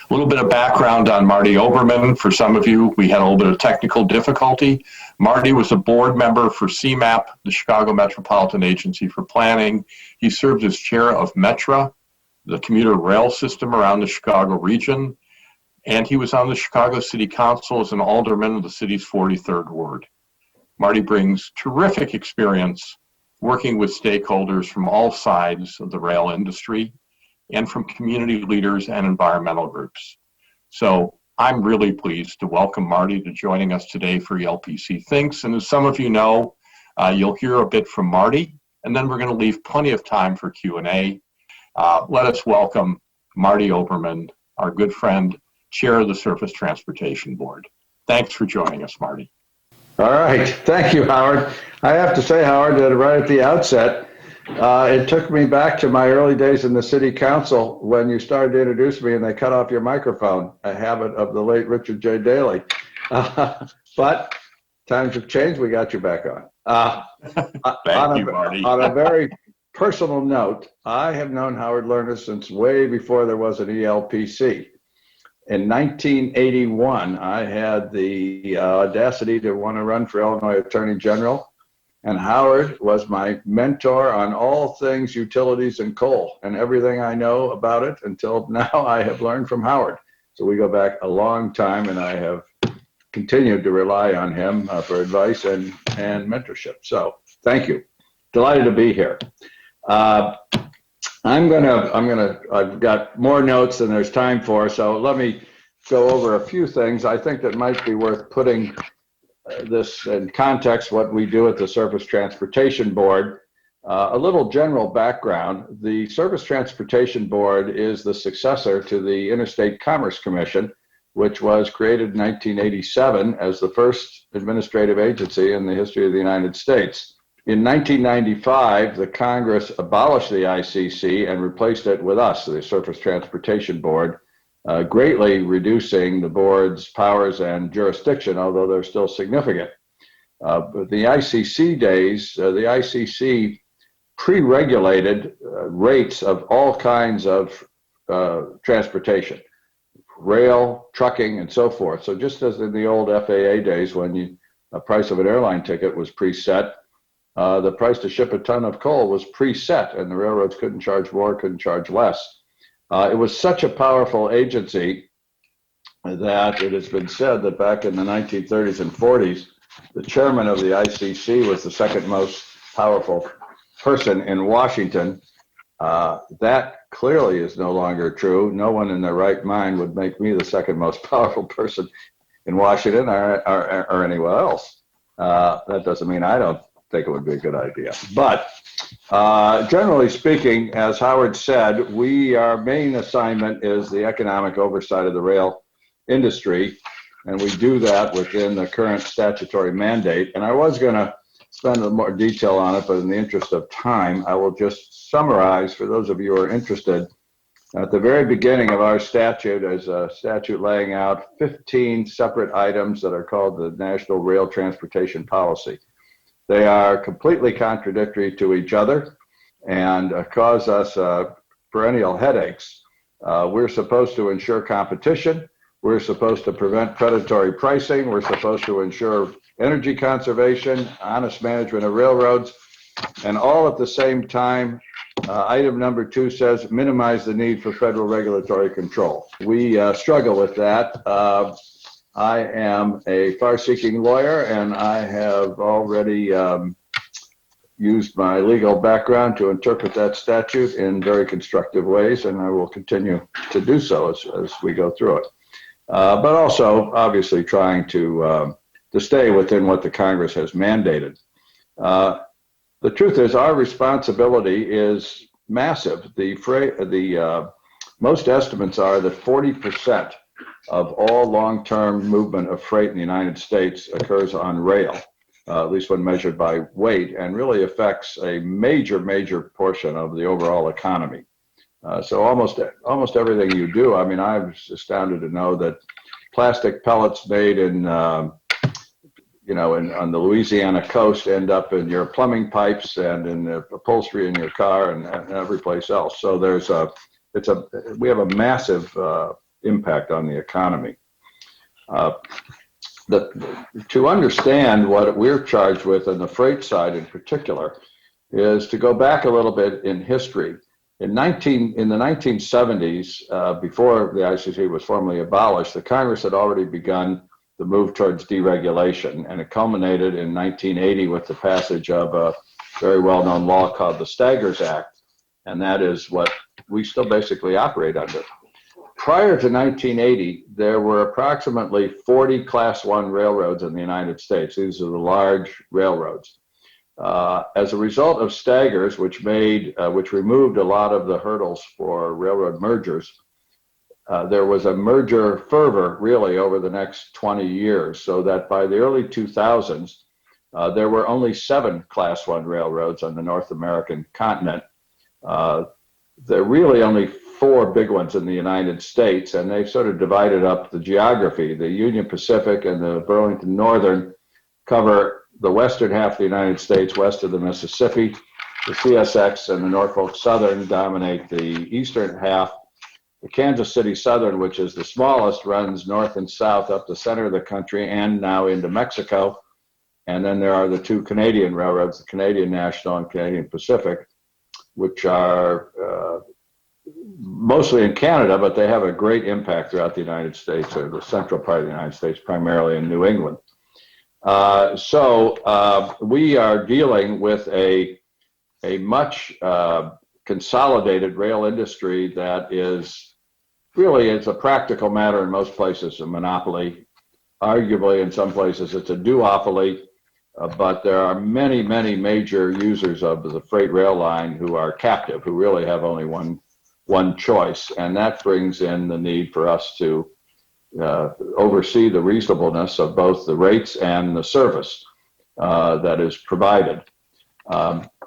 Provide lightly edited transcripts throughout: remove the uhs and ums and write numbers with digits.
A little bit of background on Marty Oberman. For some of you, we had a little bit of technical difficulty. Marty was a board member for CMAP, the Chicago Metropolitan Agency for Planning. He served as chair of METRA, the commuter rail system around the Chicago region. And he was on the Chicago City Council as an alderman of the city's 43rd Ward. Marty brings terrific experience working with stakeholders from all sides of the rail industry and from community leaders and environmental groups. So I'm really pleased to welcome Marty to joining us today for ELPC Thinks. And as some of you know, you'll hear a bit from Marty, and then we're going to leave plenty of time for Q&A. Let us welcome Marty Oberman, our good friend, chair of the Surface Transportation Board. Thanks for joining us, Marty. All right. Thank you, Howard. I have to say, Howard, that right at the outset, it took me back to my early days in the city council when you started to introduce me and they cut off your microphone, a habit of the late Richard J. Daley. But times have changed. We got you back on. Thank you, Marty. On a very personal note, I have known Howard Lerner since way before there was an ELPC. In 1981, I had the audacity to want to run for Illinois Attorney General. And Howard was my mentor on all things utilities and coal, and everything I know about it until now I have learned from Howard. So we go back a long time, and I have continued to rely on him for advice and mentorship. So thank you. Delighted to be here. I've got more notes than there's time for, so let me go over a few things I think that might be worth putting this in context, what we do at the Surface Transportation Board. A little general background. The Surface Transportation Board is the successor to the Interstate Commerce Commission, which was created in 1987 as the first administrative agency in the history of the United States. In 1995, the Congress abolished the ICC and replaced it with us, the Surface Transportation Board, greatly reducing the board's powers and jurisdiction, although they're still significant. But the ICC days, the ICC pre-regulated rates of all kinds of transportation, rail, trucking, and so forth. So just as in the old FAA days when the price of an airline ticket was preset, the price to ship a ton of coal was preset, and the railroads couldn't charge more, couldn't charge less. It was such a powerful agency that it has been said that back in the 1930s and 40s, the chairman of the ICC was the second most powerful person in Washington. That clearly is no longer true. No one in their right mind would make me the second most powerful person in Washington or anywhere else. That doesn't mean I don't think it would be a good idea. But generally speaking, as Howard said, our main assignment is the economic oversight of the rail industry, and we do that within the current statutory mandate. And I was going to spend a little more detail on it, but in the interest of time, I will just summarize for those of you who are interested. At the very beginning of our statute is a statute laying out 15 separate items that are called the National Rail Transportation Policy. They are completely contradictory to each other and cause us perennial headaches. We're supposed to ensure competition. We're supposed to prevent predatory pricing. We're supposed to ensure energy conservation, honest management of railroads, and all at the same time, item number 2 says minimize the need for federal regulatory control. We struggle with that. I am a far-seeking lawyer, and I have already used my legal background to interpret that statute in very constructive ways, and I will continue to do so as we go through it. But also, obviously, trying to stay within what the Congress has mandated. The truth is, our responsibility is massive. Most estimates are that 40% of all long-term movement of freight in the United States occurs on rail, at least when measured by weight, and really affects a major portion of the overall economy. So almost everything you do. I mean, I was astounded to know that plastic pellets made on the Louisiana coast end up in your plumbing pipes and in the upholstery in your car and every place else. So we have a massive impact on the economy. To understand what we're charged with on the freight side in particular is to go back a little bit in history. In the 1970s, before the ICC was formally abolished, the Congress had already begun the move towards deregulation, and it culminated in 1980 with the passage of a very well-known law called the Staggers Act, and that is what we still basically operate under. Prior to 1980, there were approximately 40 Class 1 railroads in the United States. These are the large railroads. As a result of Staggers, which removed a lot of the hurdles for railroad mergers, there was a merger fervor really over the next 20 years, so that by the early 2000s, there were only 7 Class 1 railroads on the North American continent. There are really only 4 big ones in the United States, and they've sort of divided up the geography. The Union Pacific and the Burlington Northern cover the western half of the United States, west of the Mississippi. The CSX and the Norfolk Southern dominate the eastern half. The Kansas City Southern, which is the smallest, runs north and south up the center of the country and now into Mexico. And then there are the 2 Canadian railroads, the Canadian National and Canadian Pacific, which are mostly in Canada, but they have a great impact throughout the United States, or the central part of the United States, primarily in New England. So we are dealing with a much consolidated rail industry that is really, it's a practical matter in most places, a monopoly. Arguably, in some places, it's a duopoly, but there are many, many major users of the freight rail line who are captive, who really have only one choice, and that brings in the need for us to oversee the reasonableness of both the rates and the service that is provided.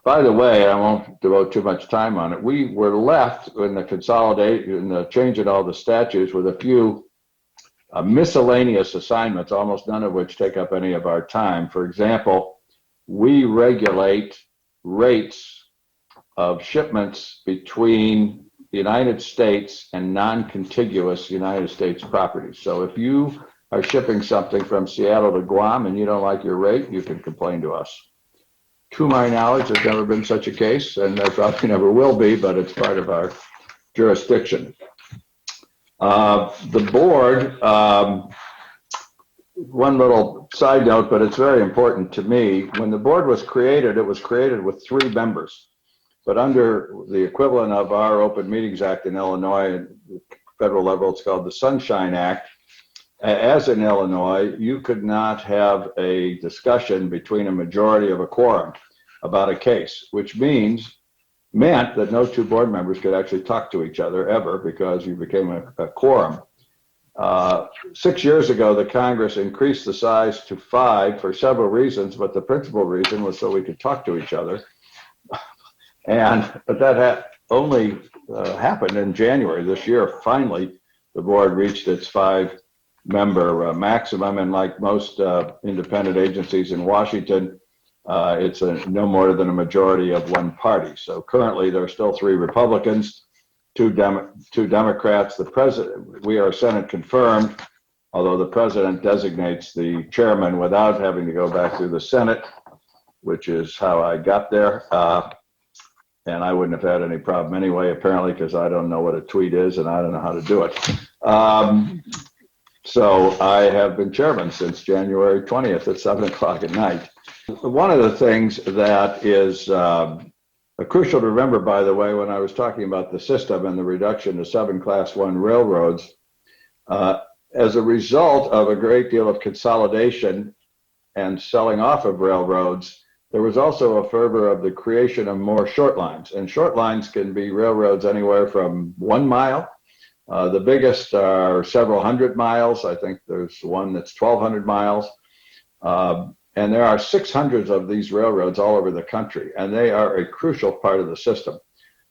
By the way, I won't devote too much time on it. We were left in the consolidation, the change in all the statutes, with a few miscellaneous assignments, almost none of which take up any of our time. For example, we regulate rates of shipments between the United States and non-contiguous United States properties. So if you are shipping something from Seattle to Guam and you don't like your rate, you can complain to us. To my knowledge, there's never been such a case, and there probably never will be, but it's part of our jurisdiction. The board, one little side note, but it's very important to me. When the board was created, it was created with 3 members. But under the equivalent of our Open Meetings Act in Illinois, at the federal level, it's called the Sunshine Act. As in Illinois, you could not have a discussion between a majority of a quorum about a case, which meant that no 2 board members could actually talk to each other ever, because you became a quorum. 6 years ago, the Congress increased the size to 5 for several reasons, but the principal reason was so we could talk to each other. But that only happened in January this year. Finally, the board reached its 5-member maximum, and like most independent agencies in Washington, it's no more than a majority of 1 party. So currently, there are still 3 Republicans, 2 Democrats. The president, we are Senate confirmed, although the president designates the chairman without having to go back through the Senate, which is how I got there. And I wouldn't have had any problem anyway, apparently, because I don't know what a tweet is and I don't know how to do it. So I have been chairman since January 20th at 7 o'clock at night. One of the things that is crucial to remember, by the way, when I was talking about the system and the reduction to 7 Class 1 railroads, as a result of a great deal of consolidation and selling off of railroads, there was also a fervor of the creation of more short lines. And short lines can be railroads anywhere from 1 mile. The biggest are several hundred miles. I think there's one that's 1,200 miles. And there are 600 of these railroads all over the country. And they are a crucial part of the system,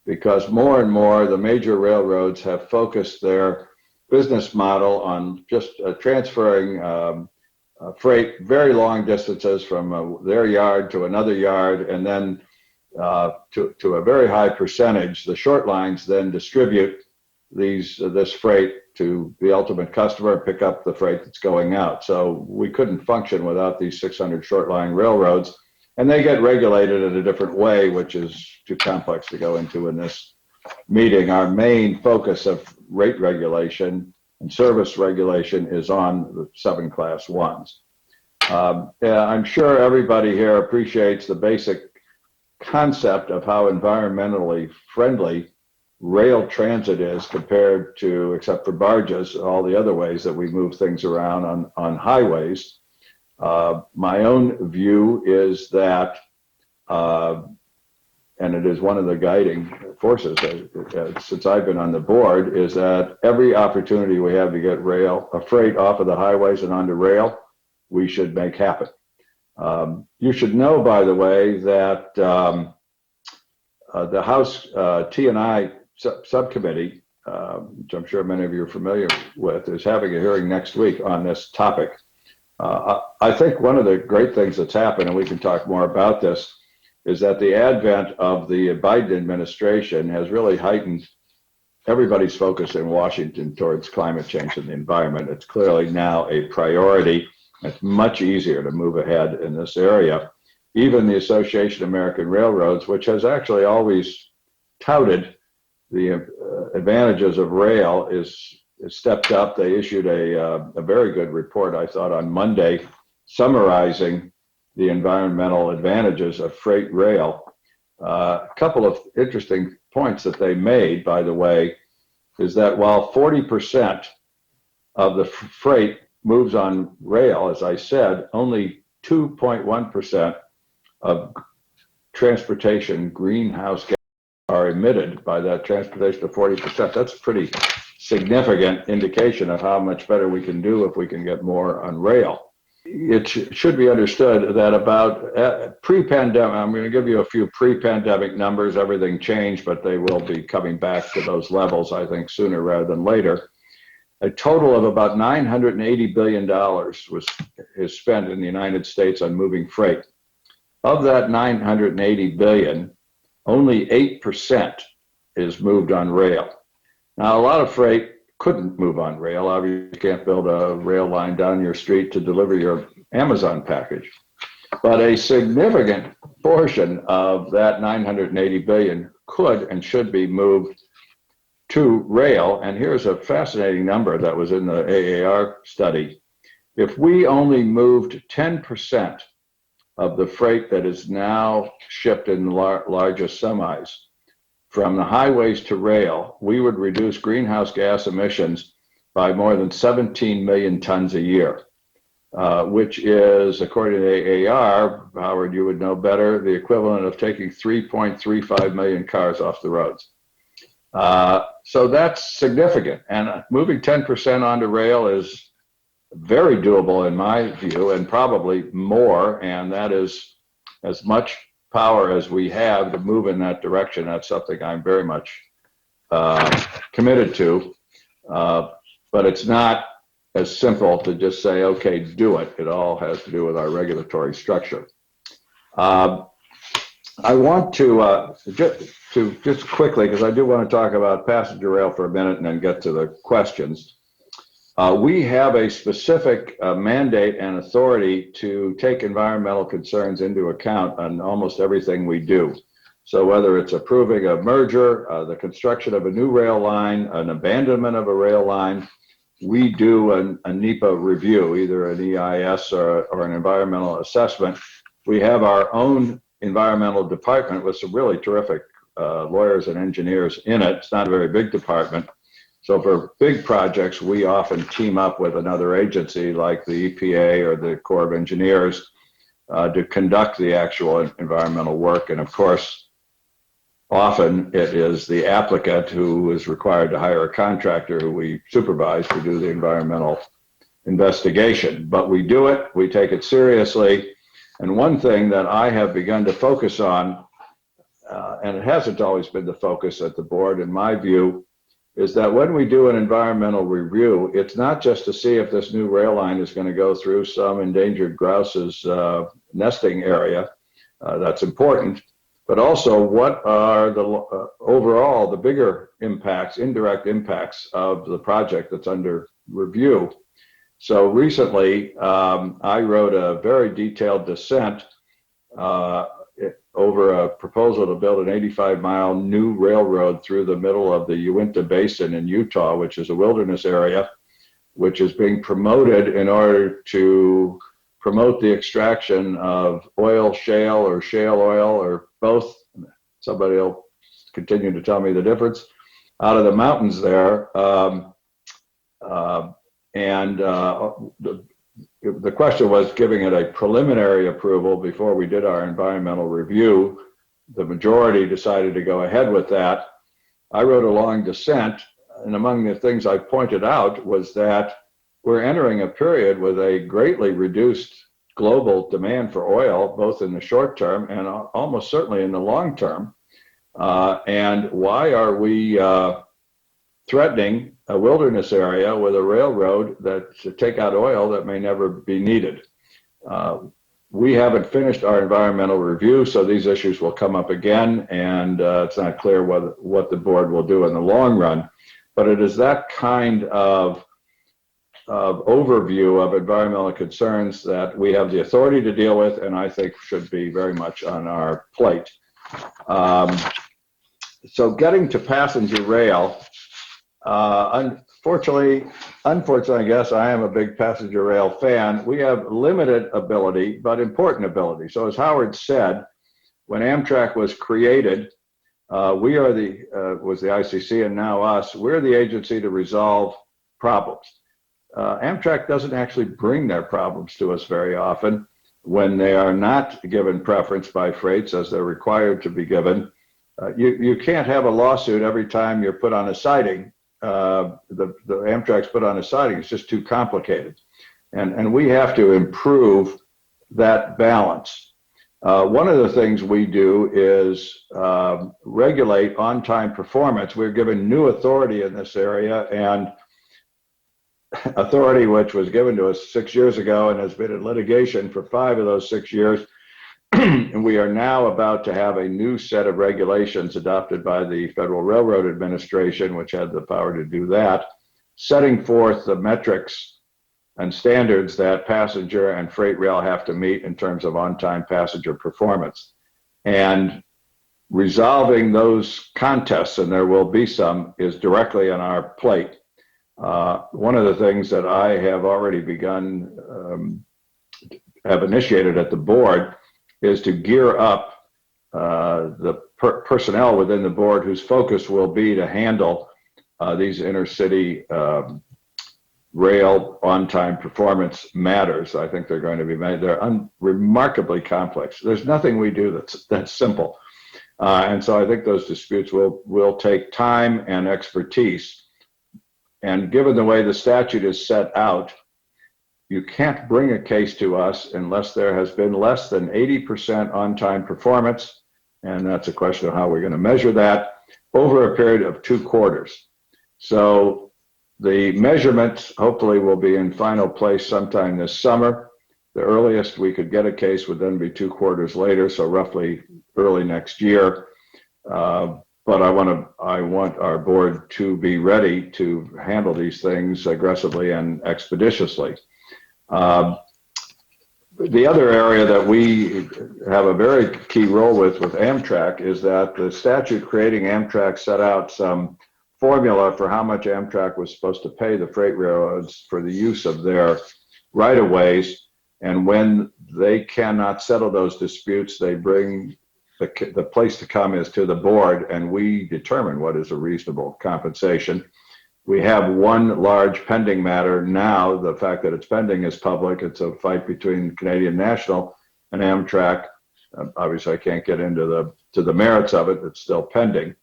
because more and more the major railroads have focused their business model on just transferring freight very long distances from their yard to another yard, and then to a very high percentage, the short lines then distribute this freight to the ultimate customer and pick up the freight that's going out. So we couldn't function without these 600 short line railroads, and they get regulated in a different way, which is too complex to go into in this meeting. Our main focus of rate regulation and service regulation is on the 7 Class 1s. I'm sure everybody here appreciates the basic concept of how environmentally friendly rail transit is compared to, except for barges, all the other ways that we move things around on highways. My own view is that, and it is one of the guiding forces since I've been on the board, is that every opportunity we have to get freight off of the highways and onto rail, we should make happen. You should know, by the way, that the House T&I subcommittee, which I'm sure many of you are familiar with, is having a hearing next week on this topic. I think one of the great things that's happened, and we can talk more about this, is that the advent of the Biden administration has really heightened everybody's focus in Washington towards climate change and the environment. It's clearly now a priority. It's much easier to move ahead in this area. Even the Association of American Railroads, which has actually always touted the advantages of rail, is stepped up. They issued a very good report, I thought, on Monday, summarizing the environmental advantages of freight rail. A couple of interesting points that they made, by the way, is that while 40% of the freight moves on rail, as I said, only 2.1% of transportation greenhouse gases are emitted by that transportation of 40%. That's a pretty significant indication of how much better we can do if we can get more on rail. It should be understood that about pre-pandemic, I'm going to give you a few pre-pandemic numbers. Everything changed, but they will be coming back to those levels, I think, sooner rather than later. A total of about $980 billion is spent in the United States on moving freight. Of that $980 billion, only 8% is moved on rail. Now, a lot of freight couldn't move on rail. Obviously, you can't build a rail line down your street to deliver your Amazon package. But a significant portion of that $980 billion could and should be moved to rail. And here's a fascinating number that was in the AAR study. If we only moved 10% of the freight that is now shipped in largest semis from the highways to rail, we would reduce greenhouse gas emissions by more than 17 million tons a year, which is, according to AAR, Howard, you would know better, the equivalent of taking 3.35 million cars off the roads. So that's significant. And moving 10% onto rail is very doable in my view, and probably more, and that is as much power as we have to move in that direction. That's something I'm very much committed to, but it's not as simple to just say, okay, do it. It all has to do with our regulatory structure. I want to just quickly, because I do want to talk about passenger rail for a minute and then get to the questions. We have a specific mandate and authority to take environmental concerns into account on almost everything we do. So whether it's approving a merger, the construction of a new rail line, an abandonment of a rail line, we do a NEPA review, either an EIS or an environmental assessment. We have our own environmental department with some really terrific lawyers and engineers in it. It's not a very big department. So for big projects, we often team up with another agency like the EPA or the Corps of Engineers to conduct the actual environmental work. And of course, often it is the applicant who is required to hire a contractor who we supervise to do the environmental investigation. But we do it, we take it seriously. And one thing that I have begun to focus on, and it hasn't always been the focus at the board in my view, is that when we do an environmental review, it's not just to see if this new rail line is going to go through some endangered grouse's nesting area. That's important. but also what are the overall, the bigger impacts, indirect impacts of the project that's under review. So recently, I wrote a very detailed dissent over a proposal to build an 85-mile new railroad through the middle of the Uinta Basin in Utah, which is a wilderness area, which is being promoted in order to promote the extraction of oil, shale oil, or both. Somebody will continue to tell me the difference out of the mountains there. The question was giving it a preliminary approval before we did our environmental review. The majority decided to go ahead with that. I wrote a long dissent, and among the things I pointed out was that we're entering a period with a greatly reduced global demand for oil, both in the short term and almost certainly in the long term. And why are we threatening a wilderness area with a railroad that to take out oil that may never be needed? We haven't finished our environmental review, so these issues will come up again, and it's not clear what the board will do in the long run. But it is that kind of overview of environmental concerns that we have the authority to deal with, and I think should be very much on our plate. So getting to passenger rail, unfortunately, I guess I am a big passenger rail fan. We have limited ability, but important ability. So as Howard said, when Amtrak was created, we are was the ICC and now us, we're the agency to resolve problems. Amtrak doesn't actually bring their problems to us very often when they are not given preference by freights as they're required to be given. You can't have a lawsuit every time you're put on a siding. The Amtrak's put on a siding. It's just too complicated. And we have to improve that balance. One of the things we do is regulate on-time performance. We're given new authority in this area, and authority which was given to us 6 years ago and has been in litigation for 5 of those 6 years. And we are now about to have a new set of regulations adopted by the Federal Railroad Administration, which had the power to do that, setting forth the metrics and standards that passenger and freight rail have to meet in terms of on-time passenger performance. And resolving those contests, and there will be some, is directly on our plate. One of the things that I have already begun, have initiated at the board, is to gear up the personnel within the board whose focus will be to handle these intercity rail on-time performance matters. I think they're going to be made. They're remarkably complex. There's nothing we do that's simple. And so I think those disputes will take time and expertise. And given the way the statute is set out, you can't bring a case to us unless there has been less than 80% on-time performance, and that's a question of how we're going to measure that, over a period of 2 quarters. So the measurements hopefully will be in final place sometime this summer. The earliest we could get a case would then be 2 quarters later, so roughly early next year. But I want our board to be ready to handle these things aggressively and expeditiously. The other area that we have a very key role with Amtrak is that the statute creating Amtrak set out some formula for how much Amtrak was supposed to pay the freight railroads for the use of their right-of-ways. And when they cannot settle those disputes, they bring the place to come is to the board, and we determine what is a reasonable compensation. We have one large pending matter now. The fact that it's pending is public. It's a fight between Canadian National and Amtrak. Obviously, I can't get into the merits of it. It's still pending.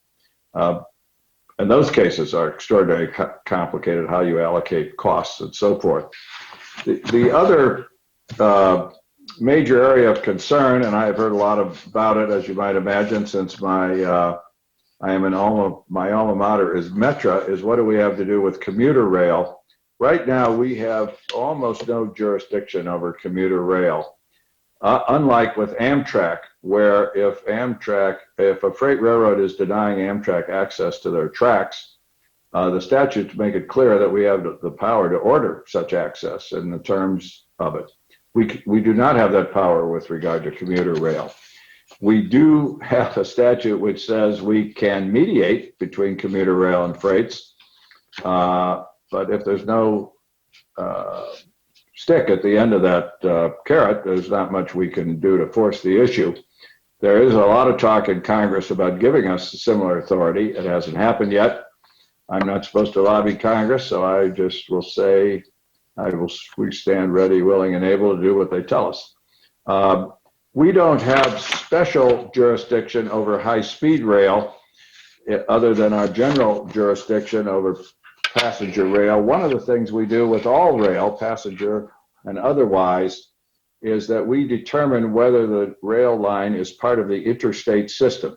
And those cases are extraordinarily complicated, how you allocate costs and so forth. The other major area of concern, and I have heard a lot about it, as you might imagine, since my alma mater is Metra, is what do we have to do with commuter rail? Right now, we have almost no jurisdiction over commuter rail. Unlike with Amtrak, where if a freight railroad is denying Amtrak access to their tracks, the statutes make it clear that we have the power to order such access in the terms of it. We do not have that power with regard to commuter rail. We do have a statute which says we can mediate between commuter rail and freights, but if there's no stick at the end of that carrot, there's not much we can do to force the issue. There is a lot of talk in Congress about giving us similar authority. It hasn't happened yet. I'm not supposed to lobby Congress, so I just will say we stand ready, willing, and able to do what they tell us. We don't have special jurisdiction over high-speed rail other than our general jurisdiction over passenger rail. One of the things we do with all rail, passenger and otherwise, is that we determine whether the rail line is part of the interstate system.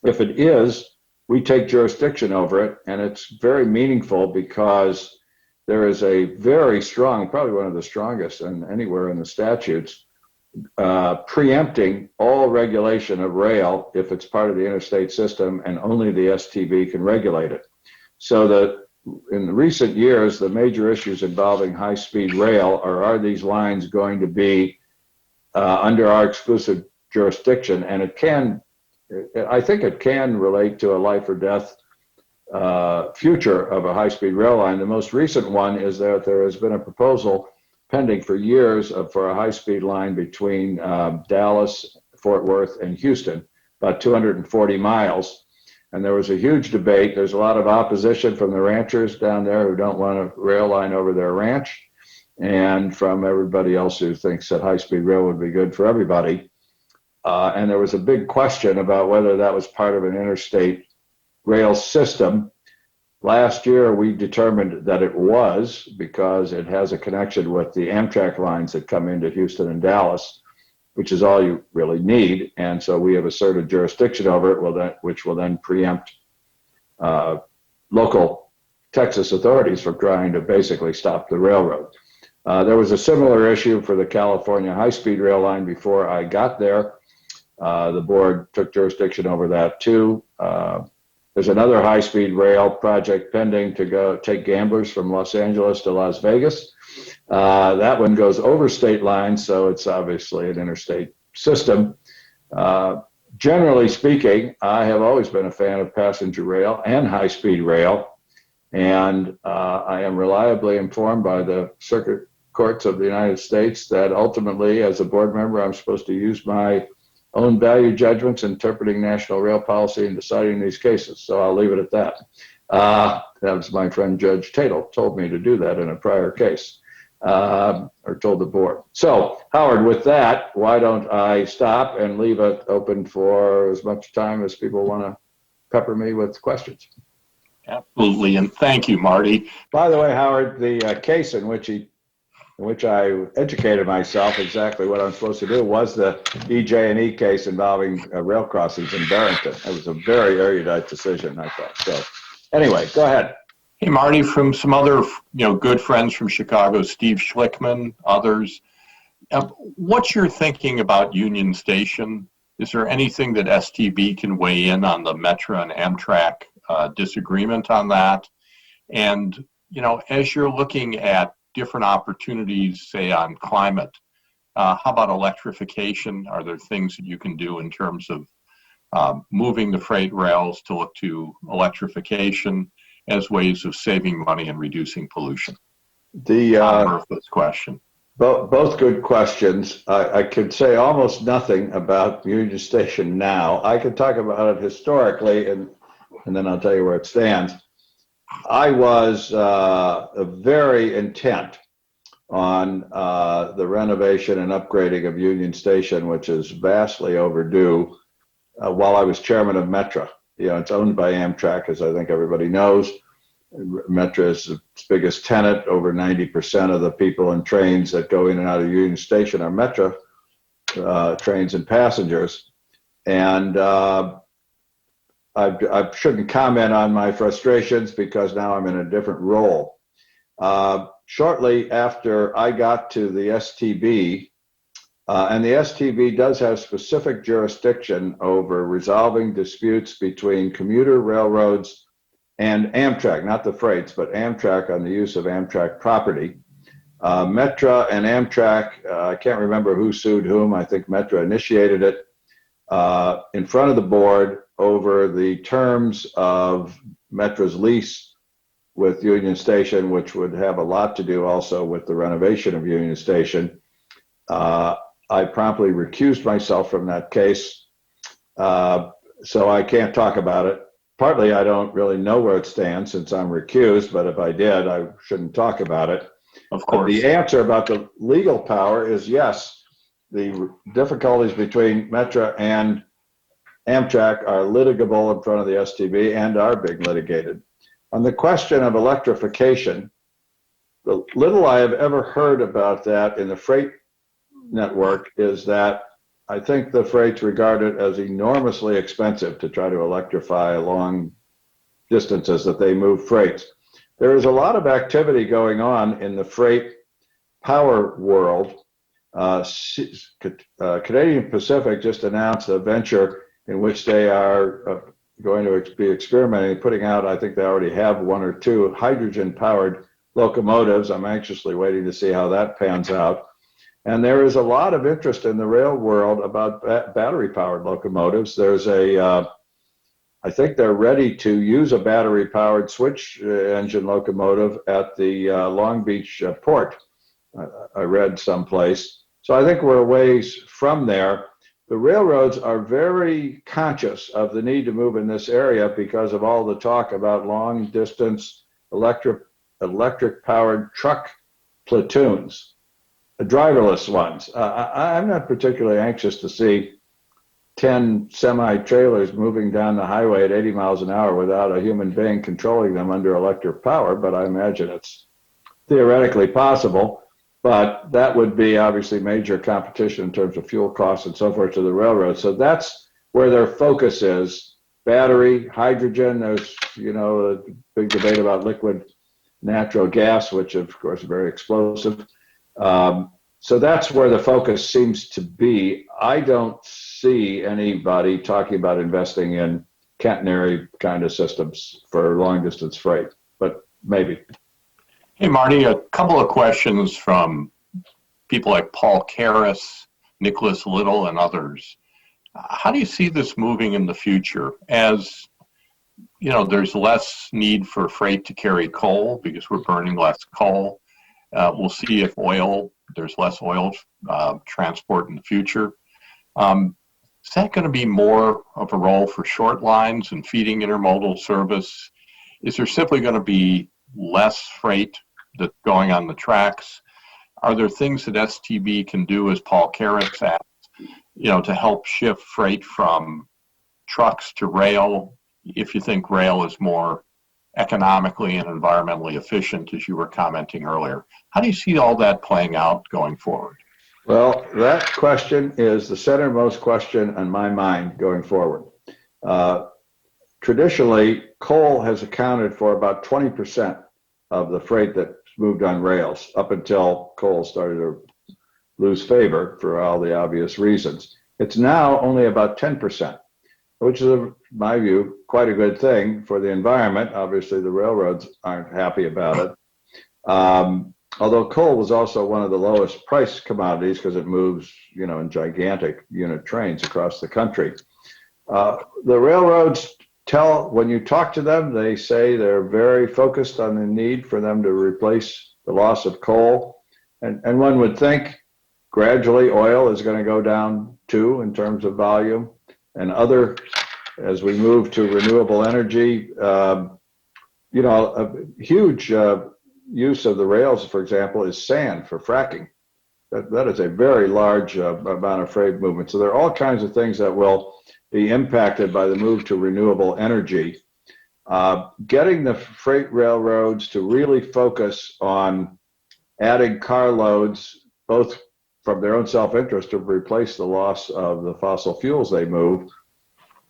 If it is, we take jurisdiction over it, and it's very meaningful because there is a very strong, probably one of the strongest anywhere in the statutes, preempting all regulation of rail if it's part of the interstate system, and only the STB can regulate it. So that in the recent years, the major issues involving high-speed rail are these lines going to be under our exclusive jurisdiction? And I think it can relate to a life or death future of a high-speed rail line. The most recent one is that there has been a proposal pending for years for a high-speed line between Dallas, Fort Worth, and Houston, about 240 miles. And there was a huge debate. There's a lot of opposition from the ranchers down there who don't want a rail line over their ranch, and from everybody else who thinks that high-speed rail would be good for everybody. And there was a big question about whether that was part of an interstate rail system. Last year, we determined that it was, because it has a connection with the Amtrak lines that come into Houston and Dallas, which is all you really need. And so we have asserted jurisdiction over it, which will then preempt local Texas authorities from trying to basically stop the railroad. There was a similar issue for the California high-speed rail line before I got there. The board took jurisdiction over that too. There's another high-speed rail project pending to go take gamblers from Los Angeles to Las Vegas. That one goes over state lines, so it's obviously an interstate system. Generally speaking, I have always been a fan of passenger rail and high-speed rail, and I am reliably informed by the circuit courts of the United States that ultimately, as a board member, I'm supposed to use my own value judgments interpreting national rail policy and deciding these cases. So I'll leave it at that. That was my friend Judge Tatel told me to do that in a prior case, or told the board. So Howard, with that, why don't I stop and leave it open for as much time as people want to pepper me with questions. Absolutely, and thank you, Marty. By the way, Howard, the case in which I educated myself exactly what I'm supposed to do was the EJ&E case involving rail crossings in Barrington. It was a very erudite decision, I thought. So anyway, go ahead. Hey, Marty, from some other good friends from Chicago, Steve Schlickman, others, what's your thinking about Union Station? Is there anything that STB can weigh in on the Metra and Amtrak disagreement on that? And, as you're looking at different opportunities, say on climate, how about electrification? Are there things that you can do in terms of moving the freight rails to look to electrification as ways of saving money and reducing pollution? Murphy's question. Both good questions. I could say almost nothing about Union Station now. I could talk about it historically, and then I'll tell you where it stands. I was very intent on the renovation and upgrading of Union Station, which is vastly overdue, while I was chairman of Metra. It's owned by Amtrak, as I think everybody knows. Metra is its biggest tenant. Over 90% of the people and trains that go in and out of Union Station are Metra trains and passengers. And I shouldn't comment on my frustrations because now I'm in a different role. Shortly after I got to the STB, And the STB does have specific jurisdiction over resolving disputes between commuter railroads and Amtrak, not the freights, but Amtrak on the use of Amtrak property. Metra and Amtrak, I can't remember who sued whom. I think Metra initiated it in front of the board over the terms of Metra's lease with Union Station, which would have a lot to do also with the renovation of Union Station. I promptly recused myself from that case, so I can't talk about it. Partly, I don't really know where it stands since I'm recused, but if I did, I shouldn't talk about it. Of course. The answer about the legal power is yes, the difficulties between Metra and Amtrak are litigable in front of the STB and are being litigated. On the question of electrification, the little I have ever heard about that in the freight network is that I think the freights regard it as enormously expensive to try to electrify long distances that they move freights. There is a lot of activity going on in the freight power world. Canadian Pacific just announced a venture in which they are going to be experimenting, putting out, I think they already have 1 or 2 hydrogen-powered locomotives. I'm anxiously waiting to see how that pans out. And there is a lot of interest in the rail world about battery-powered locomotives. There's I think they're ready to use a battery-powered switch engine locomotive at the Long Beach port, I read someplace. So I think we're a ways from there. The railroads are very conscious of the need to move in this area because of all the talk about long-distance electric-powered truck platoons, driverless ones. I'm not particularly anxious to see 10 semi-trailers moving down the highway at 80 miles an hour without a human being controlling them under electric power, but I imagine it's theoretically possible. But that would be obviously major competition in terms of fuel costs and so forth to the railroad. So that's where their focus is. Battery, hydrogen, there's, a big debate about liquid natural gas, which of course is very explosive. So that's where the focus seems to be. I don't see anybody talking about investing in catenary kind of systems for long distance freight, but maybe. Hey, Marty, a couple of questions from people like Paul Karras, Nicholas Little, and others. How do you see this moving in the future? As there's less need for freight to carry coal because we're burning less coal. We'll see if there's less oil transport in the future. Is that going to be more of a role for short lines and feeding intermodal service? Is there simply going to be less freight that's going on the tracks? Are there things that STB can do, as Paul Karras asked, to help shift freight from trucks to rail, if you think rail is more economically and environmentally efficient, as you were commenting earlier? How do you see all that playing out going forward? Well, that question is the centermost question on my mind going forward. Traditionally, coal has accounted for about 20% of the freight that's moved on rails up until coal started to lose favor for all the obvious reasons. It's now only about 10%, which is, in my view, quite a good thing for the environment. Obviously, the railroads aren't happy about it. Although coal was also one of the lowest priced commodities because it moves, in gigantic unit trains across the country. The railroads when you talk to them, they say they're very focused on the need for them to replace the loss of coal. And one would think gradually oil is going to go down too in terms of volume. And as we move to renewable energy, a huge use of the rails, for example, is sand for fracking. That is a very large amount of freight movement. So there are all kinds of things that will be impacted by the move to renewable energy. Getting the freight railroads to really focus on adding car loads, both from their own self-interest to replace the loss of the fossil fuels they move,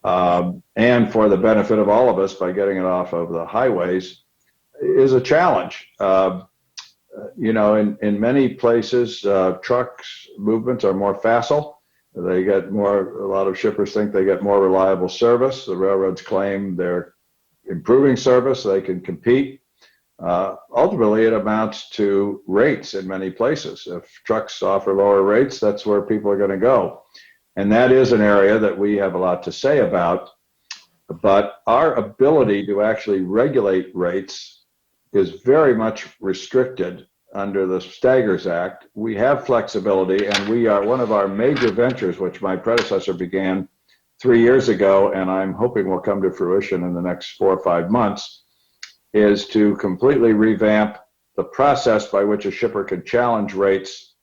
and for the benefit of all of us by getting it off of the highways, is a challenge. in many places, trucks movements are more facile. They get more, a lot of shippers think they get more reliable service. The railroads claim they're improving service, they can compete. Ultimately, it amounts to rates in many places. If trucks offer lower rates, that's where people are going to go. And that is an area that we have a lot to say about. But our ability to actually regulate rates is very much restricted under the Staggers Act. We have flexibility, and we are one of our major ventures, which my predecessor began 3 years ago, and I'm hoping will come to fruition in the next 4 or 5 months, is to completely revamp the process by which a shipper can challenge rates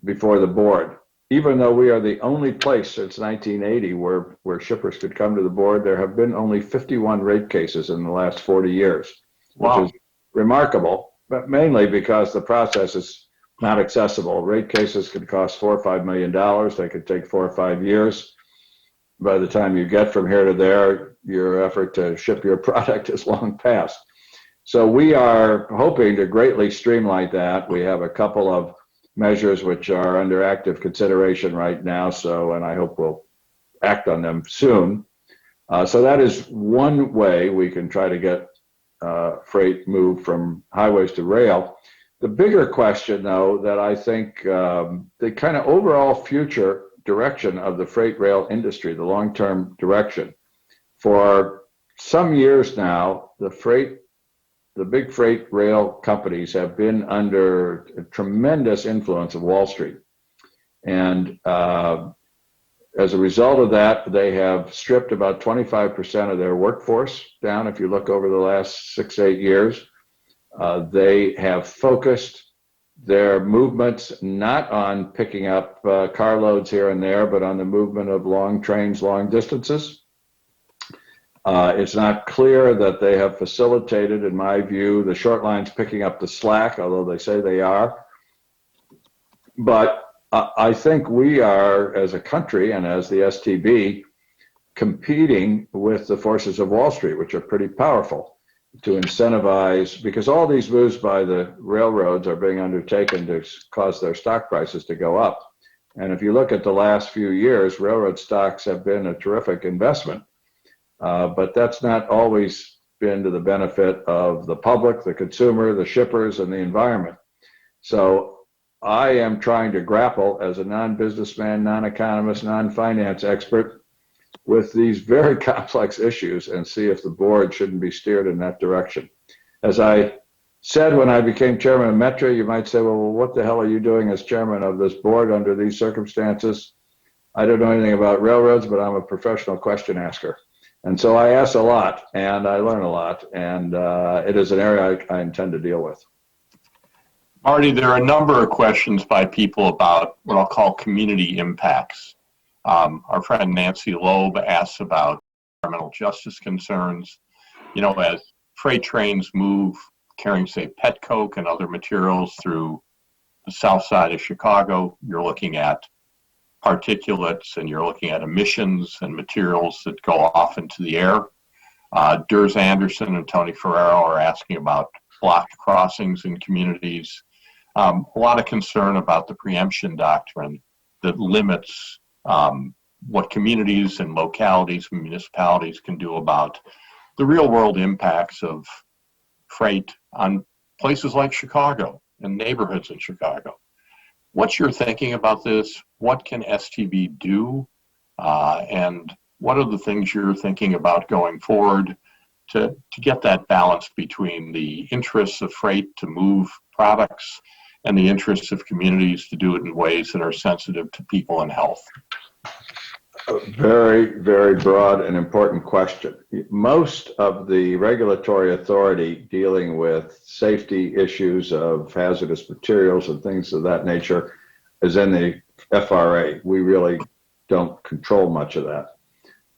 before the board. Even though we are the only place since 1980 where shippers could come to the board, there have been only 51 rate cases in the last 40 years, Wow. which is remarkable, but mainly because the process is not accessible. Rate cases could cost $4 or $5 million. They could take 4 or 5 years. By the time you get from here to there, your effort to ship your product is long past. So we are hoping to greatly streamline that. We have a couple of measures which are under active consideration right now, and I hope we'll act on them soon. So that is one way we can try to get freight moved from highways to rail. The bigger question, though, that I think the kind of overall future direction of the freight rail industry, the long-term direction, for some years now, the big freight rail companies have been under a tremendous influence of Wall Street. And as a result of that, they have stripped about 25% of their workforce down. If you look over the last 6, 8 years, they have focused their movements not on picking up carloads here and there, but on the movement of long trains, long distances. It's not clear that they have facilitated, in my view, the short lines picking up the slack, although they say they are. But I think we are, as a country and as the STB, competing with the forces of Wall Street, which are pretty powerful, to incentivize, because all these moves by the railroads are being undertaken to cause their stock prices to go up. And if you look at the last few years, railroad stocks have been a terrific investment. But that's not always been to the benefit of the public, the consumer, the shippers, and the environment. So I am trying to grapple as a non-businessman, non-economist, non-finance expert with these very complex issues and see if the board shouldn't be steered in that direction. As I said when I became chairman of Metro, you might say, well, what the hell are you doing as chairman of this board under these circumstances? I don't know anything about railroads, but I'm a professional question asker. And so I ask a lot, and I learn a lot, and it is an area I intend to deal with. Marty, there are a number of questions by people about what I'll call community impacts. Our friend Nancy Loeb asks about environmental justice concerns. As freight trains move carrying, say, pet coke and other materials through the south side of Chicago, you're looking at particulates and you're looking at emissions and materials that go off into the air. Durs Anderson and Tony Ferrero are asking about blocked crossings in communities. A lot of concern about the preemption doctrine that limits what communities and localities and municipalities can do about the real world impacts of freight on places like Chicago and neighborhoods in Chicago. What's your thinking about this? What can STB do? And what are the things you're thinking about going forward to get that balance between the interests of freight to move products and the interests of communities to do it in ways that are sensitive to people and health? A very, very broad and important question. Most of the regulatory authority dealing with safety issues of hazardous materials and things of that nature is in the FRA. We really don't control much of that.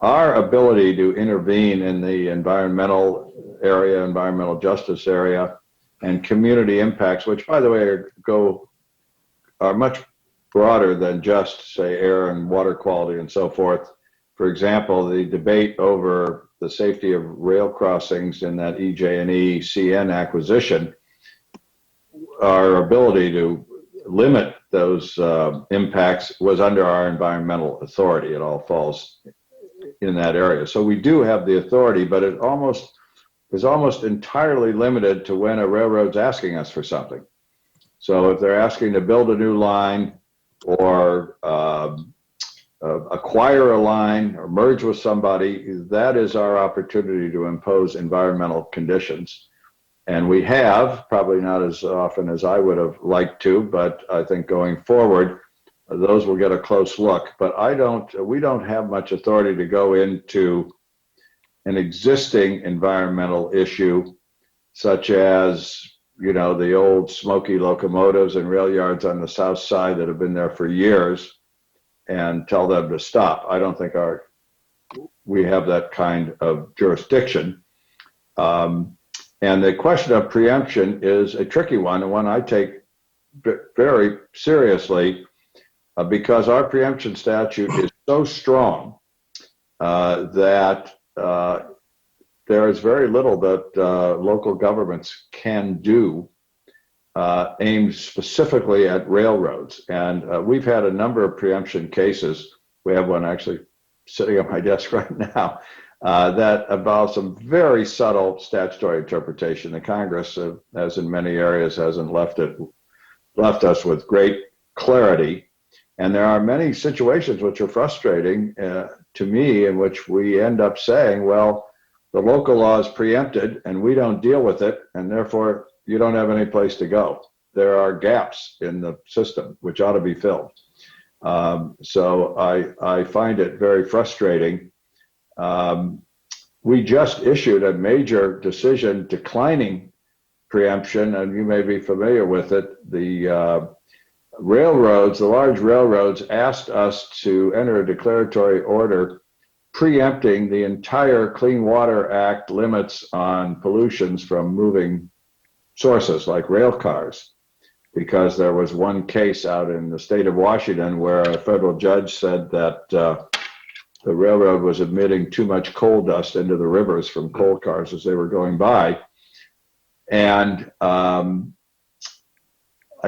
Our ability to intervene in the environmental area, environmental justice area, and community impacts, which, by the way, are much broader than just, say, air and water quality and so forth. For example, the debate over the safety of rail crossings in that EJ&E CN acquisition our ability to limit those impacts was under our environmental authority. It all falls in that area. So we do have the authority, but it is almost entirely limited to when a railroad's asking us for something. So if they're asking to build a new line or acquire a line or merge with somebody, that is our opportunity to impose environmental conditions. And we have, probably not as often as I would have liked to, but I think going forward, those will get a close look. But we don't have much authority to go into an existing environmental issue, such as, the old smoky locomotives and rail yards on the south side that have been there for years, and tell them to stop. I don't think we have that kind of jurisdiction. And the question of preemption is a tricky one, and one I take very seriously, because our preemption statute is so strong that there is very little that local governments can do aimed specifically at railroads. And we've had a number of preemption cases. We have one actually sitting on my desk right now that involves some very subtle statutory interpretation. The Congress, as in many areas, hasn't left us with great clarity. And there are many situations which are frustrating to me, in which we end up saying, well, the local law is preempted and we don't deal with it, and therefore you don't have any place to go. There are gaps in the system which ought to be filled. So I find it very frustrating. We just issued a major decision declining preemption, and you may be familiar with it. The large railroads asked us to enter a declaratory order preempting the entire Clean Water Act limits on pollutions from moving sources like rail cars, because there was one case out in the state of Washington where a federal judge said that the railroad was emitting too much coal dust into the rivers from coal cars as they were going by. And I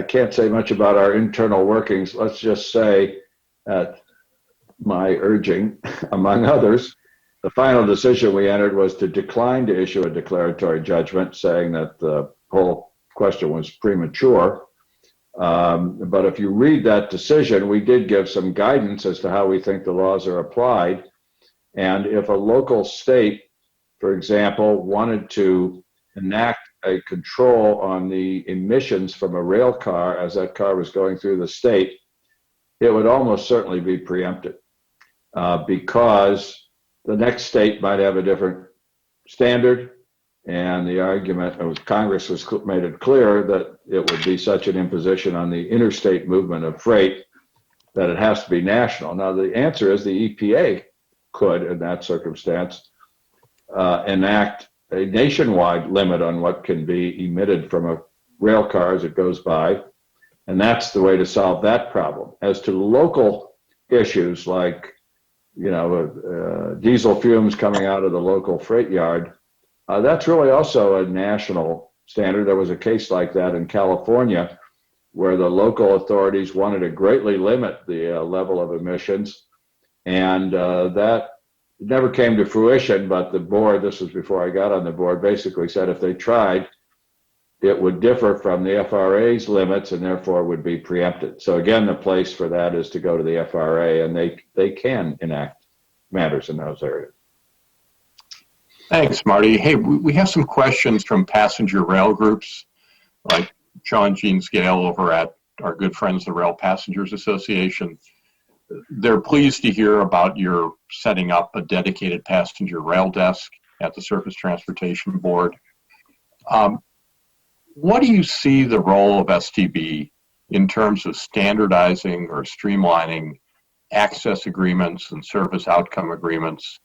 can't say much about our internal workings. Let's just say, at my urging, among others, the final decision we entered was to decline to issue a declaratory judgment, saying that the whole question was premature. But if you read that decision, we did give some guidance as to how we think the laws are applied. And if a local state, for example, wanted to enact a control on the emissions from a rail car as that car was going through the state, it would almost certainly be preempted, because the next state might have a different standard. And the argument of Congress was made it clear that it would be such an imposition on the interstate movement of freight that it has to be national. Now, the answer is the EPA could, in that circumstance, enact a nationwide limit on what can be emitted from a rail car as it goes by. And that's the way to solve that problem. As to local issues like, diesel fumes coming out of the local freight yard, that's really also a national standard. There was a case like that in California where the local authorities wanted to greatly limit the level of emissions, and that never came to fruition. But the board, this was before I got on the board, basically said if they tried, it would differ from the FRA's limits and therefore would be preempted. So again, the place for that is to go to the FRA, and they can enact matters in those areas. Thanks, Marty. Hey, we have some questions from passenger rail groups, like John Jean Scale over at our good friends, the Rail Passengers Association. They're pleased to hear about your setting up a dedicated passenger rail desk at the Surface Transportation Board. What do you see the role of STB in terms of standardizing or streamlining access agreements and service outcome agreements,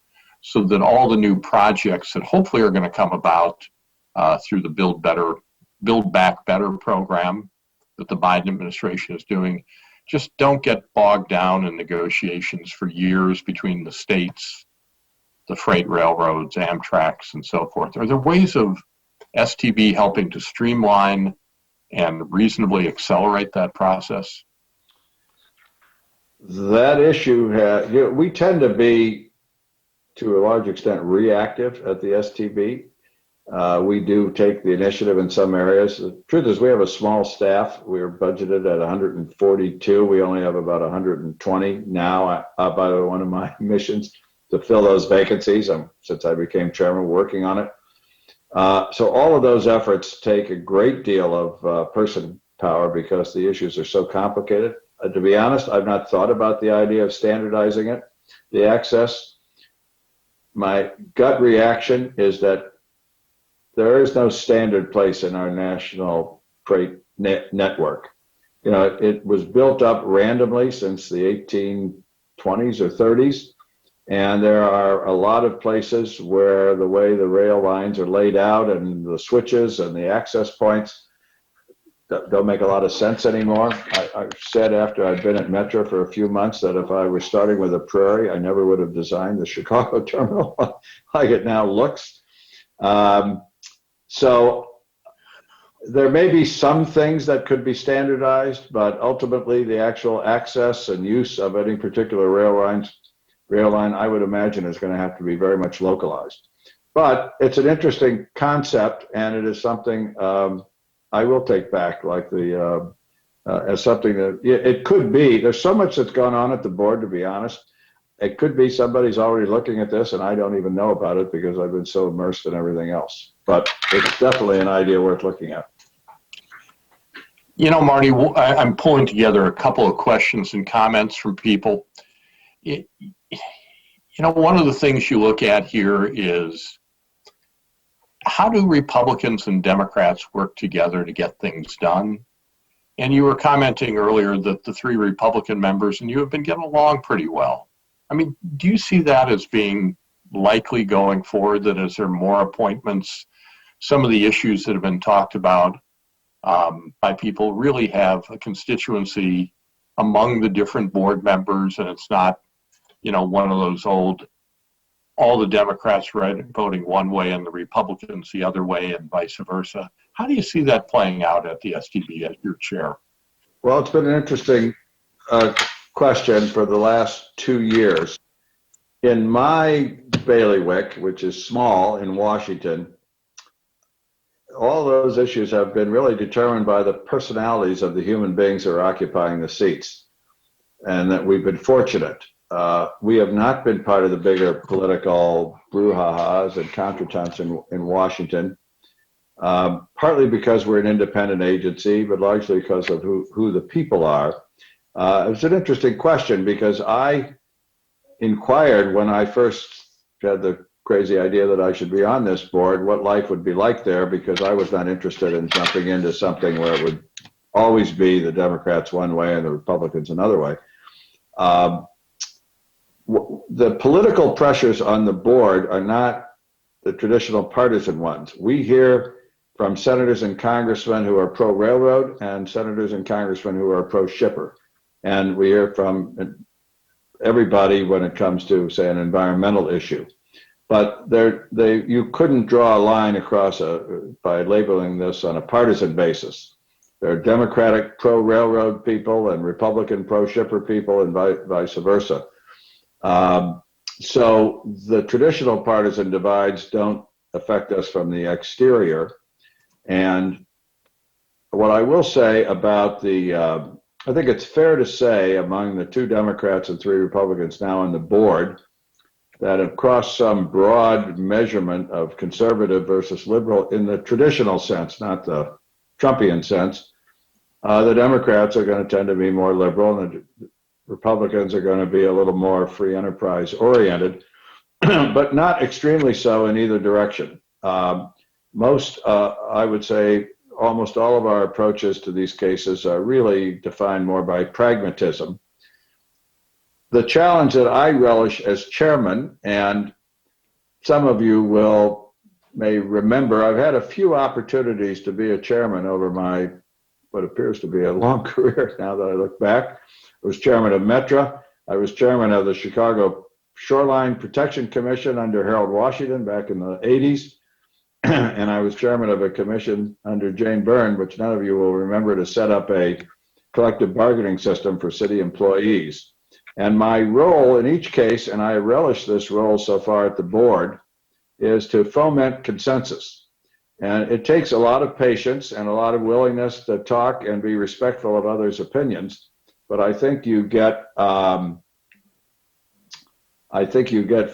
so that all the new projects that hopefully are going to come about through the Build Back Better program that the Biden administration is doing just don't get bogged down in negotiations for years between the states, the freight railroads, Amtrak's, and so forth? Are there ways of STB helping to streamline and reasonably accelerate that process? That issue, we tend to be, to a large extent, reactive at the STB. We do take the initiative in some areas. The truth is we have a small staff. We're budgeted at 142. We only have about 120 now, by one of my missions to fill those vacancies. Since I became chairman, working on it. So all of those efforts take a great deal of person power because the issues are so complicated. To be honest, I've not thought about the idea of standardizing it, the access. My gut reaction is that there is no standard place in our national freight network. You know, it was built up randomly since the 1820s or 30s. And there are a lot of places where the way the rail lines are laid out and the switches and the access points don't make a lot of sense anymore. I said after I'd been at Metro for a few months that if I were starting with a prairie, I never would have designed the Chicago terminal like it now looks. So there may be some things that could be standardized, but ultimately the actual access and use of any particular rail line, I would imagine, is going to have to be very much localized. But it's an interesting concept, and it is something I will take back, like as something that it could be. There's so much that's gone on at the board, to be honest. It could be somebody's already looking at this, and I don't even know about it because I've been so immersed in everything else. But it's definitely an idea worth looking at. You know, Marty, I'm pulling together a couple of questions and comments from people. You know, one of the things you look at here is how do Republicans and Democrats work together to get things done? And you were commenting earlier that the 3 Republican members and you have been getting along pretty well. I mean, do you see that as being likely going forward, that as there are more appointments, some of the issues that have been talked about by people really have a constituency among the different board members, and it's not, you know, one of those old, all the Democrats voting one way and the Republicans the other way and vice versa? How do you see that playing out at the STB as your chair? Well, it's been an interesting question for the last 2 years. In my bailiwick, which is small in Washington, all those issues have been really determined by the personalities of the human beings who are occupying the seats, and that we've been fortunate. We have not been part of the bigger political brouhahas and contretemps in Washington, partly because we're an independent agency, but largely because of who the people are. It was an interesting question because I inquired when I first had the crazy idea that I should be on this board, what life would be like there, because I was not interested in jumping into something where it would always be the Democrats one way and the Republicans another way. The political pressures on the board are not the traditional partisan ones. We hear from senators and congressmen who are pro-railroad and senators and congressmen who are pro-shipper. And we hear from everybody when it comes to, say, an environmental issue. But you couldn't draw a line across by labeling this on a partisan basis. There are Democratic pro-railroad people and Republican pro-shipper people and vice versa. So the traditional partisan divides don't affect us from the exterior. And what I will say about I think it's fair to say among the 2 Democrats and 3 Republicans now on the board that across some broad measurement of conservative versus liberal in the traditional sense, not the Trumpian sense, the Democrats are going to tend to be more liberal and the Republicans are going to be a little more free enterprise oriented, but not extremely so in either direction. I would say almost all of our approaches to these cases are really defined more by pragmatism. The challenge that I relish as chairman, and some of you may remember, I've had a few opportunities to be a chairman over my, what appears to be a long career now that I look back. I was chairman of Metra. I was chairman of the Chicago Shoreline Protection Commission under Harold Washington back in the 80s. and I was chairman of a commission under Jane Byrne, which none of you will remember, to set up a collective bargaining system for city employees. And my role in each case, and I relish this role so far at the board, is to foment consensus. And it takes a lot of patience and a lot of willingness to talk and be respectful of others' opinions. But I think you get,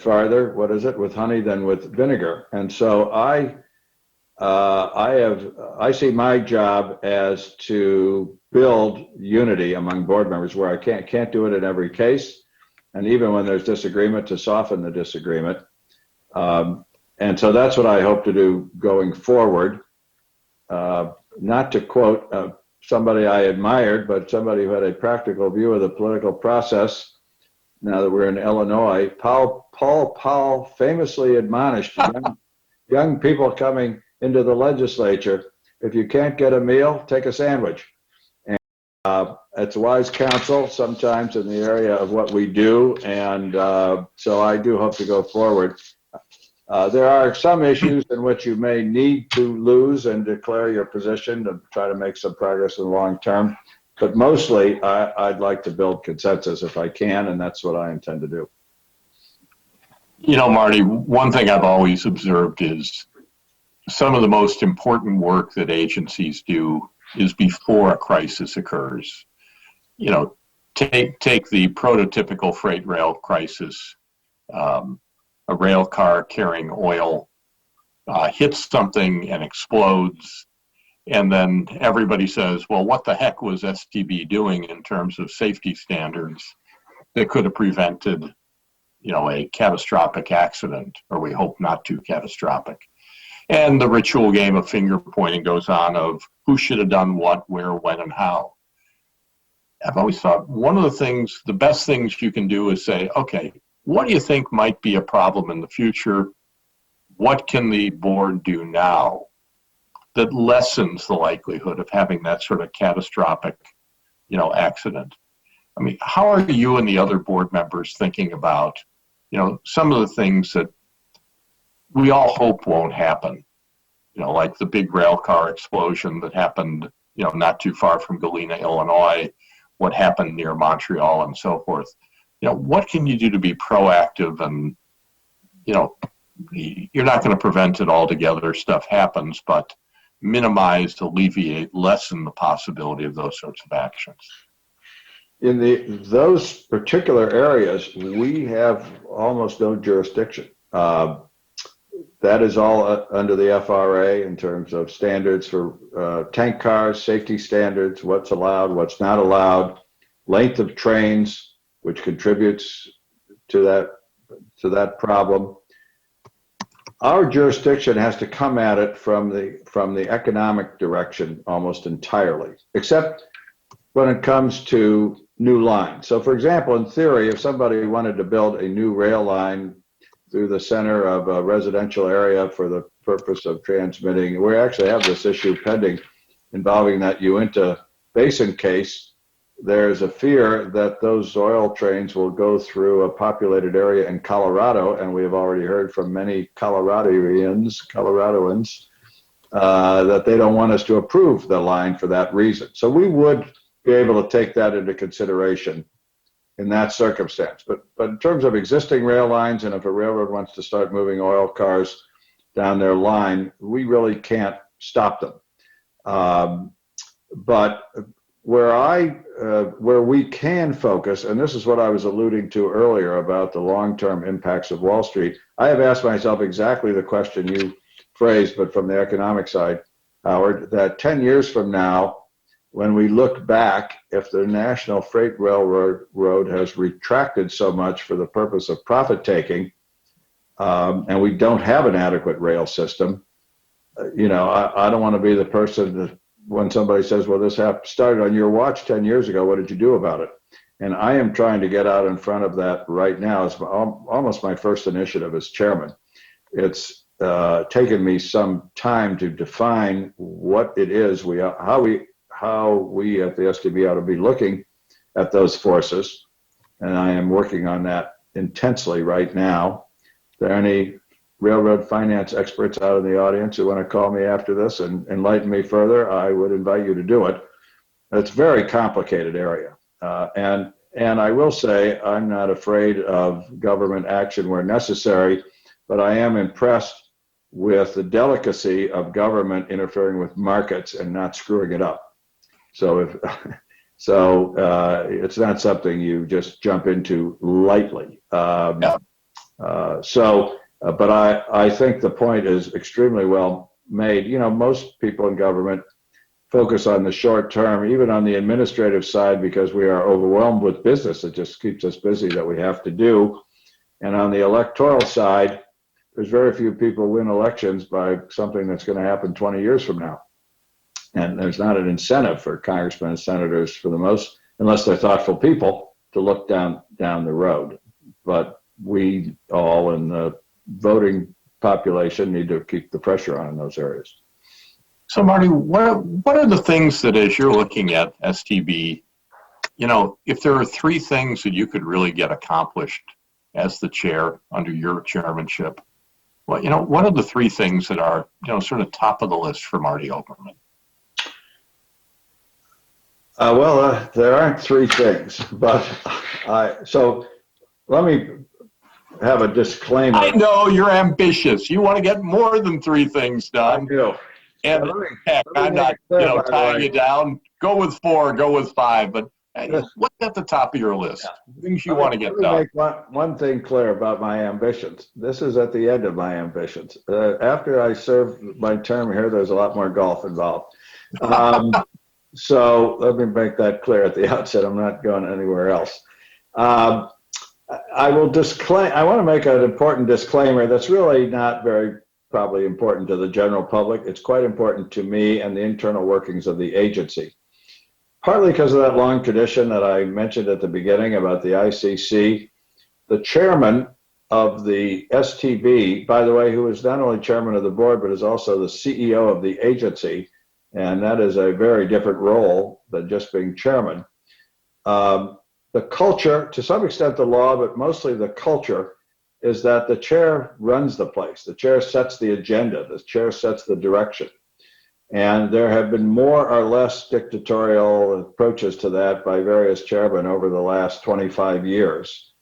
farther, with honey than with vinegar. And so I see my job as to build unity among board members, where I can't do it in every case, and even when there's disagreement, to soften the disagreement. And so that's what I hope to do going forward. Not to quote somebody I admired, but somebody who had a practical view of the political process. Now that we're in Illinois, Paul Powell famously admonished young people coming into the legislature, if you can't get a meal, take a sandwich. And it's wise counsel sometimes in the area of what we do. And so I do hope to go forward. There are some issues in which you may need to lose and declare your position to try to make some progress in the long term. But mostly, I'd like to build consensus if I can, and that's what I intend to do. You know, Marty, one thing I've always observed is some of the most important work that agencies do is before a crisis occurs. You know, take the prototypical freight rail crisis. A rail car carrying oil hits something and explodes, and then everybody says, well, what the heck was STB doing in terms of safety standards that could have prevented, you know, a catastrophic accident, or we hope not too catastrophic. And the ritual game of finger pointing goes on of who should have done what, where, when, and how. I've always thought one of the best things you can do is say, okay, what do you think might be a problem in the future? What can the board do now that lessens the likelihood of having that sort of catastrophic, you know, accident? I mean, how are you and the other board members thinking about, you know, some of the things that we all hope won't happen? You know, like the big rail car explosion that happened, you know, not too far from Galena, Illinois, what happened near Montreal, and so forth. You know, what can you do to be proactive? And, you know, you're not going to prevent it altogether. Stuff happens, but minimize, alleviate, lessen the possibility of those sorts of actions. In those particular areas, we have almost no jurisdiction. That is all under the FRA in terms of standards for tank cars, safety standards, what's allowed, what's not allowed, length of trains, which contributes to that problem. Our jurisdiction has to come at it from the economic direction almost entirely, except when it comes to new lines. So for example, in theory, if somebody wanted to build a new rail line through the center of a residential area for the purpose of transmitting, we actually have this issue pending involving that Uinta Basin case. There's a fear that those oil trains will go through a populated area in Colorado, and we have already heard from many Coloradoans that they don't want us to approve the line for that reason. So we would be able to take that into consideration in that circumstance. But in terms of existing rail lines, and if a railroad wants to start moving oil cars down their line, we really can't stop them. But where we can focus, and this is what I was alluding to earlier about the long-term impacts of Wall Street, I have asked myself exactly the question you phrased, but from the economic side, Howard, that 10 years from now, when we look back, if the National Freight Railroad has retracted so much for the purpose of profit taking, and we don't have an adequate rail system, you know, I don't want to be the person that when somebody says, well, this started on your watch 10 years ago, what did you do about it? And I am trying to get out in front of that right now. It's almost my first initiative as chairman. It's taken me some time to define what it is how we at the STB ought to be looking at those forces. And I am working on that intensely right now. Are there any railroad finance experts out in the audience who want to call me after this and enlighten me further, I would invite you to do it. It's a very complicated area. And I will say I'm not afraid of government action where necessary, but I am impressed with the delicacy of government interfering with markets and not screwing it up. So it's not something you just jump into lightly. But I think the point is extremely well made. You know, most people in government focus on the short term, even on the administrative side, because we are overwhelmed with business. It just keeps us busy that we have to do. And on the electoral side, there's very few people win elections by something that's going to happen 20 years from now. And there's not an incentive for congressmen and senators for the most, unless they're thoughtful people, to look down the road. But we all in the voting population need to keep the pressure on in those areas. So, Marty, what are the things that, as you're looking at STB, you know, if there are three things that you could really get accomplished as the chair under your chairmanship, well, you know, what are the three things that are, you know, sort of top of the list for Marty Oberman? There aren't three things, but so let me have a disclaimer. I know you're ambitious. You want to get more than three things done. I do. And heck, I'm not, tying you down. Go with four, go with five, but what's at the top of your list? Yeah. Things you want to get done. Let me make one thing clear about my ambitions. This is at the end of my ambitions. After I serve my term here, there's a lot more golf involved. So let me make that clear at the outset. I'm not going anywhere else. I want to make an important disclaimer that's really not very probably important to the general public. It's quite important to me and the internal workings of the agency. Partly because of that long tradition that I mentioned at the beginning about the ICC, the chairman of the STB, by the way, who is not only chairman of the board, but is also the CEO of the agency, and that is a very different role than just being chairman. The culture, to some extent the law, but mostly the culture, is that the chair runs the place. The chair sets the agenda. The chair sets the direction. And there have been more or less dictatorial approaches to that by various chairmen over the last 25 years.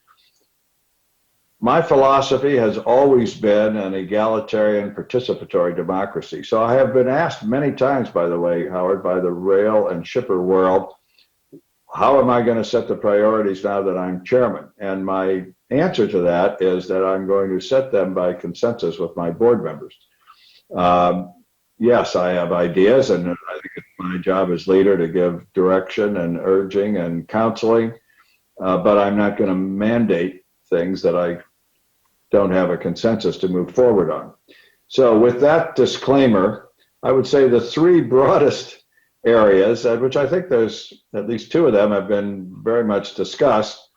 My philosophy has always been an egalitarian participatory democracy. So I have been asked many times, by the way, Howard, by the rail and shipper world, how am I going to set the priorities now that I'm chairman? And my answer to that is that I'm going to set them by consensus with my board members. Yes, I have ideas, and I think it's my job as leader to give direction and urging and counseling, but I'm not going to mandate things that I don't have a consensus to move forward on. So with that disclaimer, I would say the three broadest areas, which I think there's at least two of them have been very much discussed,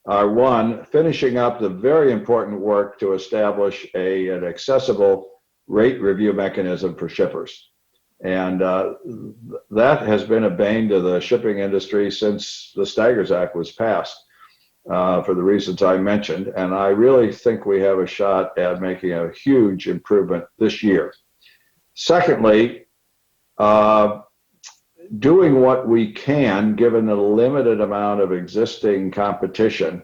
are one, finishing up the very important work to establish an accessible rate review mechanism for shippers. And that has been a bane to the shipping industry since the Staggers Act was passed for the reasons I mentioned. And I really think we have a shot at making a huge improvement this year. Secondly, doing what we can, given the limited amount of existing competition,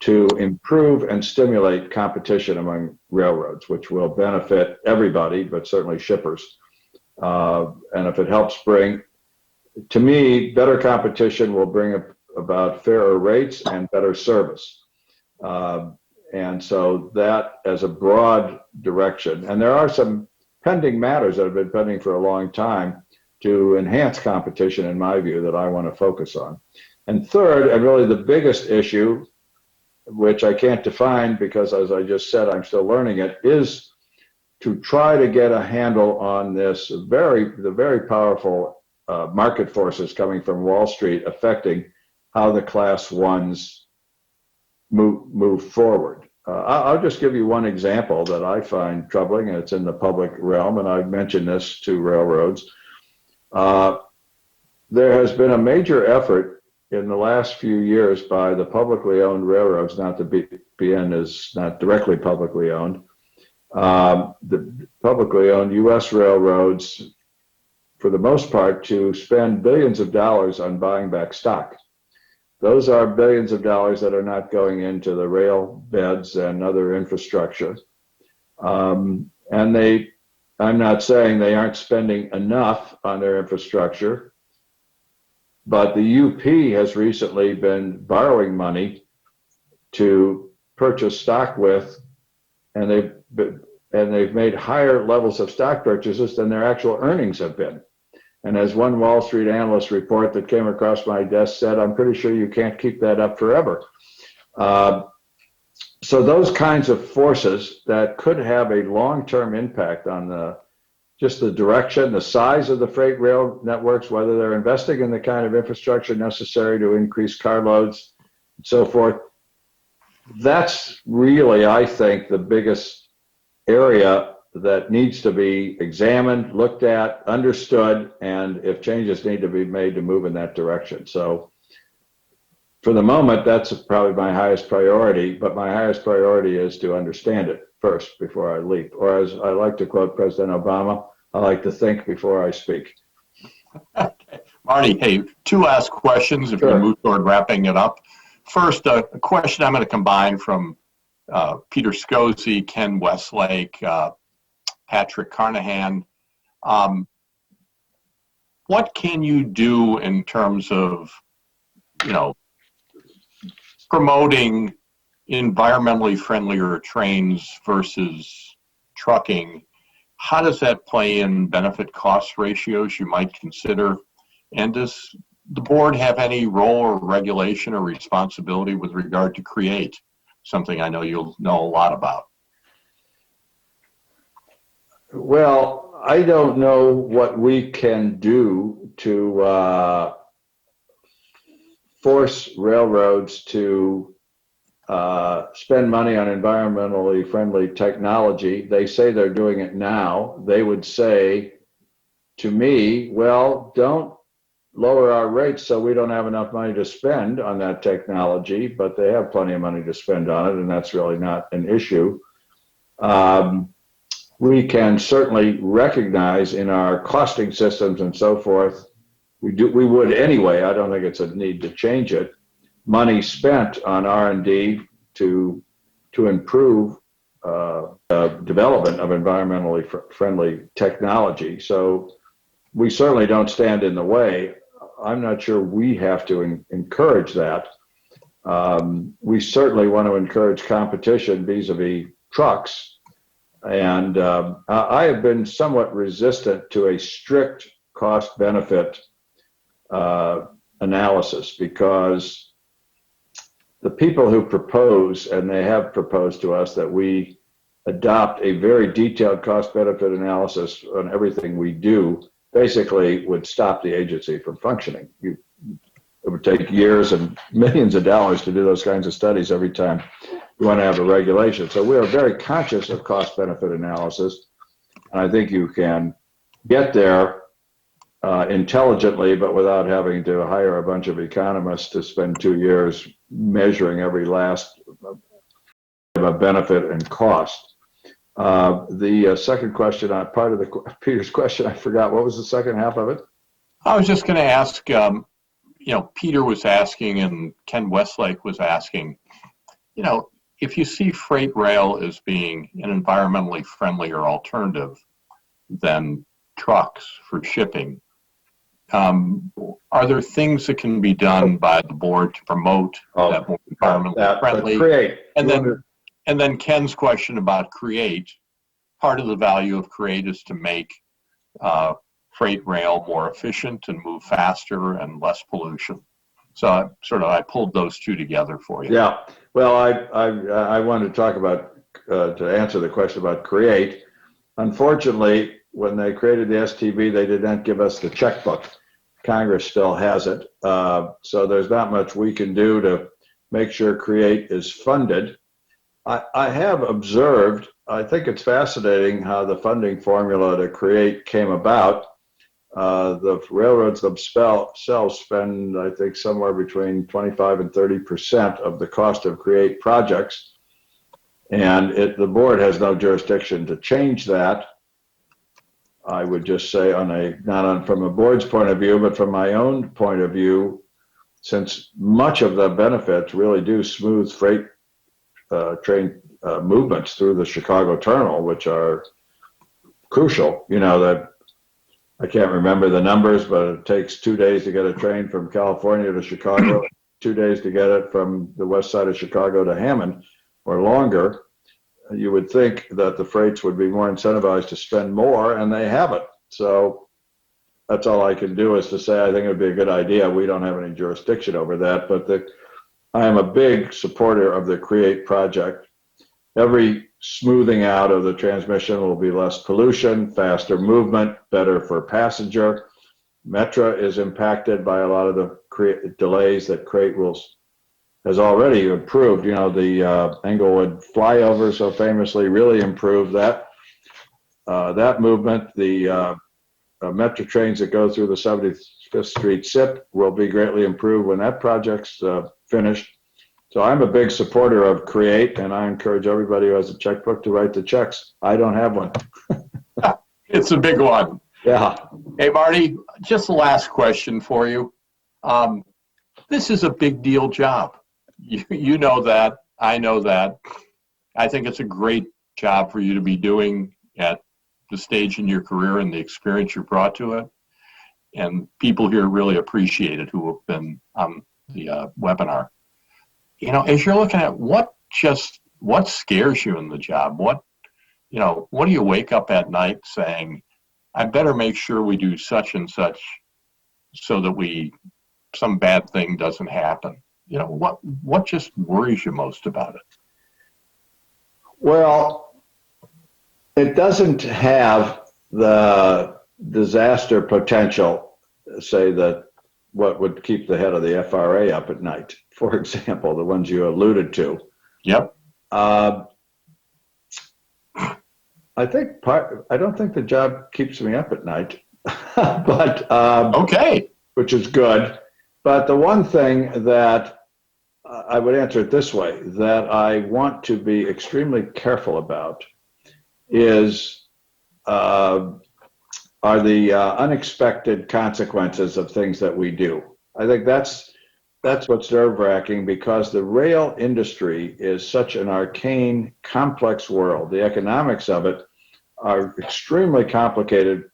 to improve and stimulate competition among railroads, which will benefit everybody, but certainly shippers. And if it helps bring, to me, better competition will bring about fairer rates and better service. And so that as a broad direction, and there are some pending matters that have been pending for a long time to enhance competition, in my view, that I want to focus on. And third, and really the biggest issue, which I can't define because, as I just said, I'm still learning it, is to try to get a handle on this the very powerful market forces coming from Wall Street affecting how the Class 1s move forward. I'll just give you one example that I find troubling, and it's in the public realm, and I've mentioned this to railroads. There has been a major effort in the last few years by the publicly owned railroads, not the BN is not directly publicly owned, The publicly owned U.S. railroads, for the most part, to spend billions of dollars on buying back stock. Those are billions of dollars that are not going into the rail beds and other infrastructure. And I'm not saying they aren't spending enough on their infrastructure, but the UP has recently been borrowing money to purchase stock with, and they've made higher levels of stock purchases than their actual earnings have been. And as one Wall Street analyst report that came across my desk said, I'm pretty sure you can't keep that up forever. So those kinds of forces that could have a long-term impact on just the direction, the size of the freight rail networks, whether they're investing in the kind of infrastructure necessary to increase carloads and so forth. That's really, I think, the biggest area that needs to be examined, looked at, understood, and if changes need to be made to move in that direction. So for the moment, that's probably my highest priority, but my highest priority is to understand it first before I leap. Or as I like to quote President Obama, I like to think before I speak. Okay. Marty, hey, two last questions if Sure. we move toward wrapping it up. First, a question I'm going to combine from Peter Scozzi, Ken Westlake, Patrick Carnahan. What can you do in terms of, promoting environmentally friendlier trains versus trucking? How does that play in benefit cost ratios you might consider? And does the board have any role or regulation or responsibility with regard to CREATE, something I know you'll know a lot about? Well, I don't know what we can do to force railroads to spend money on environmentally friendly technology. They say they're doing it now. They would say to me, well, don't lower our rates so we don't have enough money to spend on that technology, but they have plenty of money to spend on it, and that's really not an issue. We can certainly recognize in our costing systems and so forth, we would anyway, I don't think it's a need to change it, money spent on R&D to improve development of environmentally friendly technology. So we certainly don't stand in the way. I'm not sure we have to encourage that. We certainly want to encourage competition vis-a-vis trucks. And I have been somewhat resistant to a strict cost-benefit analysis, because the people who propose, and they have proposed to us that we adopt a very detailed cost-benefit analysis on everything we do, basically would stop the agency from functioning. It would take years and millions of dollars to do those kinds of studies every time you want to have a regulation. So we are very conscious of cost-benefit analysis, and I think you can get there intelligently, but without having to hire a bunch of economists to spend 2 years measuring every last benefit and cost. The second question, part of Peter's question, I forgot. What was the second half of it? I was just going to ask, Peter was asking and Ken Westlake was asking, if you see freight rail as being an environmentally friendlier alternative than trucks for shipping, are there things that can be done by the board to promote that more environmentally friendly? CREATE. And then Ken's question about CREATE, part of the value of CREATE is to make freight rail more efficient and move faster and less pollution. So I pulled those two together for you. Yeah. Well, I wanted to talk about, to answer the question about CREATE. Unfortunately, when they created the STB, they did not give us the checkbook. Congress still has it. So there's not much we can do to make sure CREATE is funded. I have observed, I think it's fascinating how the funding formula to CREATE came about. The railroads themselves spend, I think, somewhere between 25 and 30% of the cost of CREATE projects. And the board has no jurisdiction to change that. I would just say from a board's point of view, but from my own point of view, since much of the benefits really do smooth freight train movements through the Chicago Terminal, which are crucial. That I can't remember the numbers, but it takes 2 days to get a train from California to Chicago, 2 days to get it from the west side of Chicago to Hammond, or longer. You would think that the freights would be more incentivized to spend more, and they haven't. So that's all I can do is to say I think it would be a good idea. We don't have any jurisdiction over that, but I am a big supporter of the CREATE project. Every smoothing out of the transmission will be less pollution, faster movement, better for passenger. Metra is impacted by a lot of the delays that CREATE has already improved. The Englewood flyover so famously really improved that movement. The Metra trains that go through the 75th Street SIP will be greatly improved when that project's finished. So I'm a big supporter of CREATE, and I encourage everybody who has a checkbook to write the checks. I don't have one. It's a big one. Yeah. Hey, Marty, just the last question for you. This is a big deal job. You know that. I know that. I think it's a great job for you to be doing at the stage in your career and the experience you brought to it. And people here really appreciate it who have been on the webinar. As you're looking at what scares you in the job, what do you wake up at night saying, I better make sure we do such and such so that some bad thing doesn't happen. What just worries you most about it? Well, it doesn't have the disaster potential, say that what would keep the head of the FRA up at night, for example, the ones you alluded to. Yep. I don't think the job keeps me up at night, but okay, which is good. But the one thing that I would answer it this way, that I want to be extremely careful about are the unexpected consequences of things that we do. I think that's what's nerve-wracking, because the rail industry is such an arcane, complex world. The economics of it are extremely complicated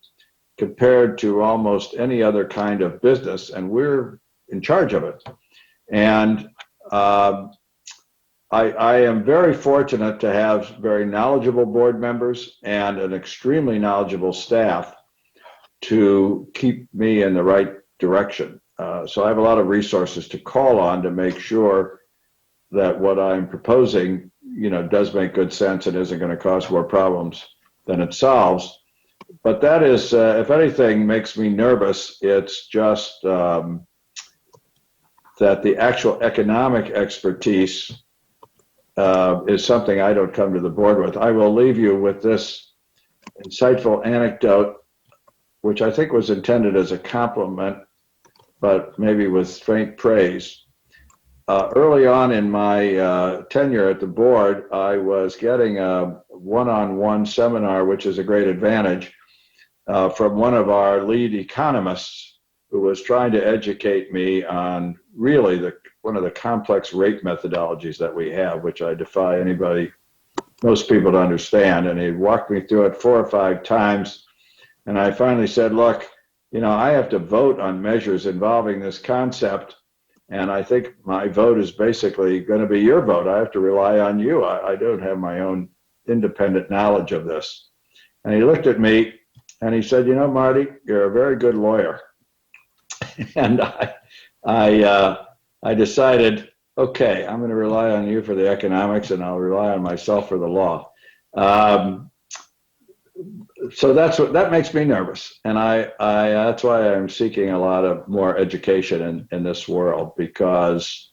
compared to almost any other kind of business, and we're in charge of it. And I am very fortunate to have very knowledgeable board members and an extremely knowledgeable staff to keep me in the right direction. So I have a lot of resources to call on to make sure that what I'm proposing, does make good sense and isn't going to cause more problems than it solves. But that is, if anything makes me nervous, it's just that the actual economic expertise is something I don't come to the board with. I will leave you with this insightful anecdote, which I think was intended as a compliment, but maybe with faint praise. Early on in my tenure at the board, I was getting a one-on-one seminar, which is a great advantage, from one of our lead economists who was trying to educate me on really one of the complex rate methodologies that we have, which I defy most people to understand. And he walked me through it 4 or 5 times. And I finally said, look, I have to vote on measures involving this concept. And I think my vote is basically going to be your vote. I have to rely on you. I don't have my own independent knowledge of this. And he looked at me and he said, Marty, you're a very good lawyer. And I decided, okay, I'm going to rely on you for the economics and I'll rely on myself for the law. So that makes me nervous, and that's why I'm seeking a lot of more education in this world, because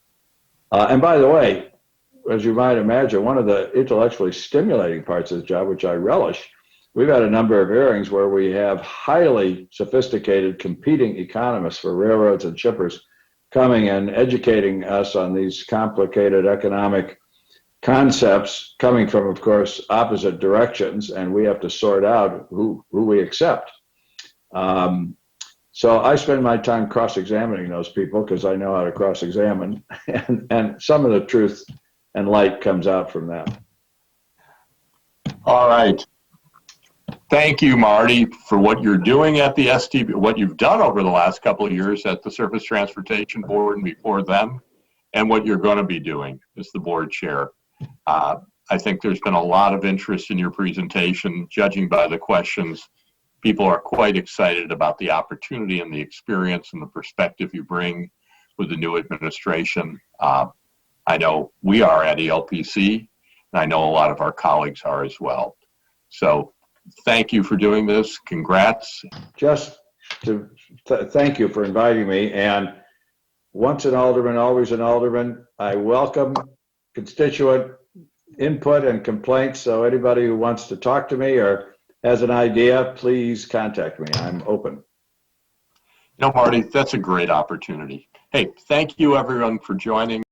and by the way, as you might imagine, one of the intellectually stimulating parts of the job, which I relish, we've had a number of hearings where we have highly sophisticated competing economists for railroads and shippers coming and educating us on these complicated economic concepts coming from, of course, opposite directions, and we have to sort out who we accept. So I spend my time cross-examining those people because I know how to cross-examine, and some of the truth and light comes out from that. All right. Thank you, Marty, for what you're doing at the STB, what you've done over the last couple of years at the Surface Transportation Board and before then, and what you're going to be doing as the board chair. I think there's been a lot of interest in your presentation. Judging by the questions, people are quite excited about the opportunity and the experience and the perspective you bring with the new administration. I know we are at ELPC, and I know a lot of our colleagues are as well. So thank you for doing this. Congrats. Just to thank you for inviting me. And once an alderman, always an alderman. I welcome constituent input and complaints. So anybody who wants to talk to me or has an idea, please contact me. I'm open. You know, Marty, that's a great opportunity. Hey, thank you everyone for joining.